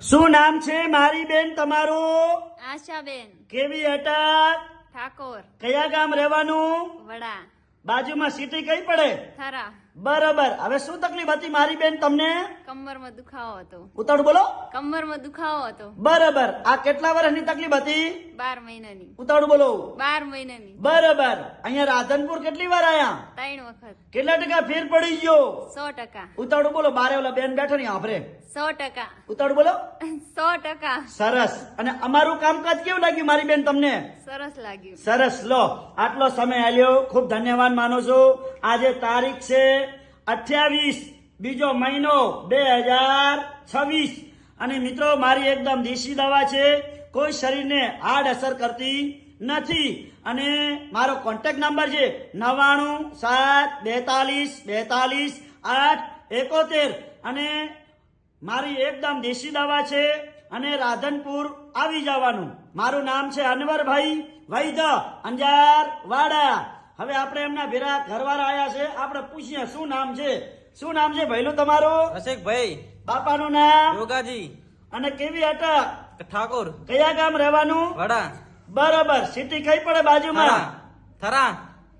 શું નામ છે મારી બેન તમારું? આશાબેન કેવી અટક? ઠાકોર કયા ગામ રહેવાનું? વડા બાજુમાં સિટી કઈ પડે? થરા. બરાબર. હવે શું તકલીફ હતી મારી બેન તમને? કમરમાં દુખાવો હતો. ઉતાળું બોલો. કમરમાં દુખાવો હતો. બરાબર. આ કેટલા વર્ષની તકલીફ હતી? 12 મહિનાની. ઉતાળું બોલો. 12 મહિનાની. બરાબર. અહીંયા રાધનપુર કેટલી વાર આયા? 3 વખત. કેટલા ટકા ફેર પડી ગયો? 100%. ઉતાળું બોલો. બારે ઓલા બેન બેઠો ને આપરે 100%. ઉતાળું બોલો. 100%. સરસ. અને અમારું કામકાજ કેવું લાગ્યું મારી બેન તમને? સરસ લાગ્યું. સરસ. લો આટલો સમય આલ્યો, ખૂબ ધન્યવાદ માનું છું. આજે તારીખ છે 28 બીજો મહિનો 2026 અને મિત્રો મારી એકદમ દેશી દવા છે, કોઈ શરીરને આડ અસર કરતી નથી. અને મારો કોન્ટેક્ટ નંબર છે 9972422871 અને મારી એકદમ દેશી દવા છે. અને રાધનપુર આવી જવાનું. મારું નામ છે અનવરભાઈ વૈદ્ય, અંજાર વાડા. હવે આપણે એમના ભેરા ઘરવાળા આયા છે, આપણે પૂછીએ શું નામ છે. શું નામ છે ભઈલું તમારું? અશોકભાઈ બાપાનું નામ? યોગાજી અને કેવી અટક? ઠાકોર કયા ગામ રહેવાનું? વડા બરાબર. સિટી કઈ પડે બાજુમાં? થરા.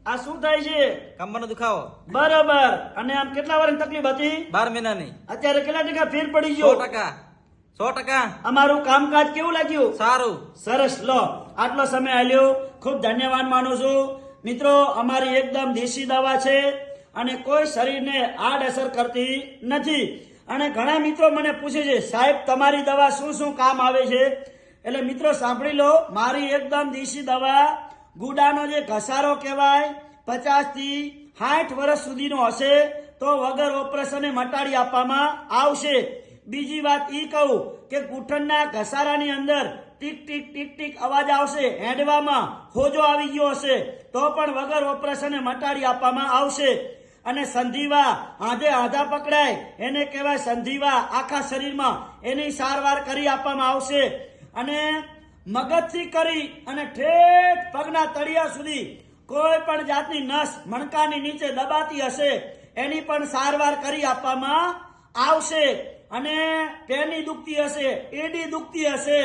આ શું થાય છે? કમરનો દુખાવો બરાબર. અને આમ કેટલા વર્ષની તકલીફ હતી? 12 મહિનાની. અત્યારે કેટલા ટકા ફેર પડી ગયો? 100%. અમારું કામકાજ કેવું લાગ્યું? સારું. સરસ. લો આટલો સમય આલ્યો, ખૂબ ધન્યવાદ માનું છું. મિત્રો અમારી એકદમ દેશી દવા છે અને કોઈ શરીરને આડ અસર કરતી નથી. અને ઘણા મિત્રો મને પૂછે છે સાહેબ તમારી દવા શું શું કામ આવે છે? એટલે મિત્રો સાંભળી લો, મારી એકદમ દેશી દવા ગુડાનો જે ઘસારો કહેવાય 50 થી 60 વર્ષ સુધીનો હશે તો વગર ઓપરેશને મટાડી આપવામાં આવશે. બીજી વાત ઈ કહું કે ઘૂંટણના ઘસારાની અંદર ટીક ટીક ટીક ટીક અવાજ આવશે, હેડવામાં ખોજો આવી ગયો હશે તો પણ વગર ઓપરેશને મટાડી આપવામાં આવશે. અને સંધિવા આધે આધા પકડાય એને કહેવાય સંધિવા, આખા શરીરમાં એની સારવાર કરી આપવામાં આવશે. અને મગજથી કરી અને ઠેઠ પગના તળિયા સુધી કોઈ પણ જાતની નસ મણકાની નીચે દબાતી હશે એની પણ સારવાર કરી આપવામાં આવશે. અને પેની દુખતી હશે, એડી દુખતી હશે,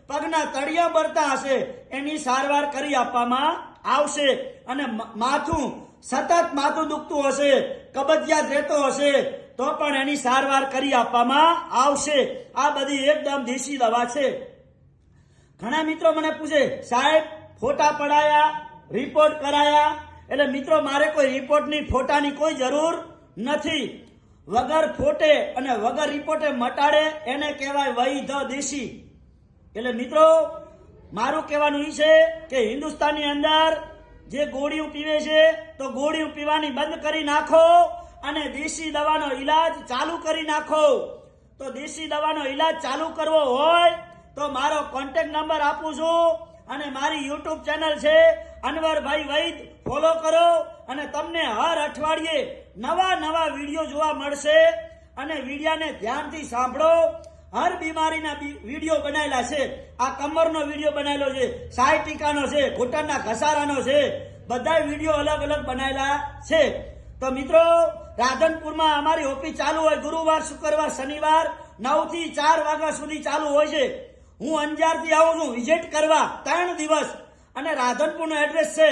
પગના તળિયા બળતા હશે એની સારવાર કરી આપવામાં આવશે. અને માથું સતત માથું દુખતું હશે, કબજિયાત રહેતો હશે તો પણ એની સારવાર કરી આપવામાં આવશે. આ બધી એકદમ દેશી દવા છે. ઘણા મિત્રો મને પૂછે સાહેબ ફોટા પડાયા, રિપોર્ટ કરાયા? એટલે મિત્રો મારે કોઈ રિપોર્ટની ફોટાની કોઈ જરૂર નથી. વગર ફોટે અને વગર રિપોર્ટે મટાડે એને કહેવાય વૈધ દેશી. એટલે મિત્રો મારું કહેવાનું એ છે કે હિન્દુસ્તાનની અંદર જે ગોળીઓ પીવે છે તો ગોળીઓ પીવાની બંધ કરી નાખો અને દેશી દવાનો ઈલાજ ચાલુ કરી નાખો. તો દેશી દવાનો ઈલાજ ચાલુ કરવો હોય તો મારો કોન્ટેક્ટ નંબર આપું છું અને મારી યુટ્યુબ ચેનલ છે અનવરભાઈ વૈદ, ફોલો કરો અને તમને હર અઠવાડિયે નવા નવા વિડીયો જોવા મળશે. અને વિડીયાને ધ્યાનથી સાંભળો. હર બીમારીના વિડીયો બનાવેલા છે. આ કમરનો વિડીયો બનાવેલો છે, સાયટિકાનો છે, ઘૂંટણના ઘસારાનો છે, બધા વિડીયો અલગ અલગ બનાવેલા છે. તો મિત્રો રાધનપુરમાં અમારી ઓફિસ ચાલુ હોય ગુરુવાર, શુક્રવાર, શનિવાર 9 થી 4 વાગ્યા સુધી ચાલુ હોય છે. હું અંજારથી આવું છું વિઝિટ કરવા 3 દિવસ. અને રાધનપુરનો એડ્રેસ છે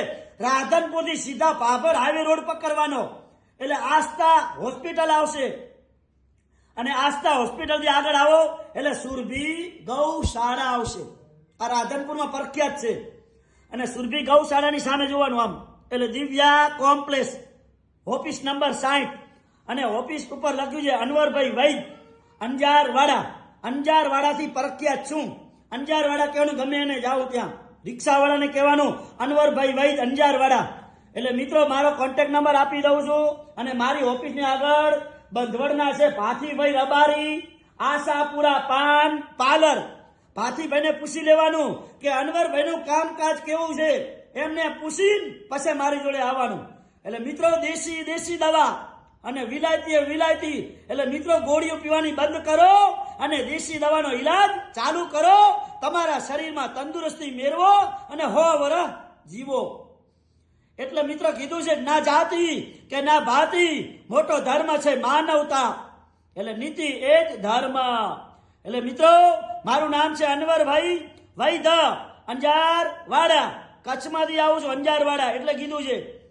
રાધનપુરથી સીધા ભાભર હાઈવે રોડ પકડવાનો એટલે આસ્થા હોસ્પિટલ આવશે. અને આસ્થા હોસ્પિટલથી આગળ આવો એટલે સુરભી ગૌશાળા આવશે. આ રાધનપુરમાં પ્રખ્યાત છે. અને સુરભી ગૌશાળાની સામે જોવાનું આમ એટલે દિવ્યા કોમ્પ્લેક્સ, ઓફિસ નંબર 60 અને ઓફિસ ઉપર લખ્યું છે અનવરભાઈ વૈદ, અંજારવાડા. અંજારવાડાથી પ્રખ્યાત છું. અંજારવાડા કહેવાનું ગમે એને જાઓ ત્યાં રિક્ષાવાળાને કહેવાનું અનવરભાઈ વૈદ અંજારવાડા. એટલે મિત્રો મારો કોન્ટેક્ટ નંબર આપી દઉં છું. અને મારી ઓફિસની આગળ બંધવડના છે ભાથીભાઈ રબારી, આશાપુરા પાન પાર્લર. ભાથીભાઈને પૂછી લેવાનું કે અનવરભાઈનું કામકાજ કેવું છે, એમને પૂછીને પછી મારી જોડે આવવાનું. એટલે મિત્રો દેશી દેશી દવા અને વિલાયતી વિલાયતી. એટલે મિત્રો ગોળીઓ પીવાની બંધ કરો અને દેશી દવાનો ઈલાજ ચાલુ કરો. તમારા શરીરમાં તંદુરસ્તી મેળવો અને 100 વર્ષ જીવો. એટલે મિત્રો કીધું છે ના જાતિ કે ના ભાતિ, મોટો ધર્મ છે માનવતા. એટલે નીતિ એ જ ધર્મ. એટલે મિત્રો મારું નામ છે અનવરભાઈ વૈદ, અંજાર વાડા. કચ્છમાંથી આવું છું, અંજાર વાડા એટલે કીધું છે.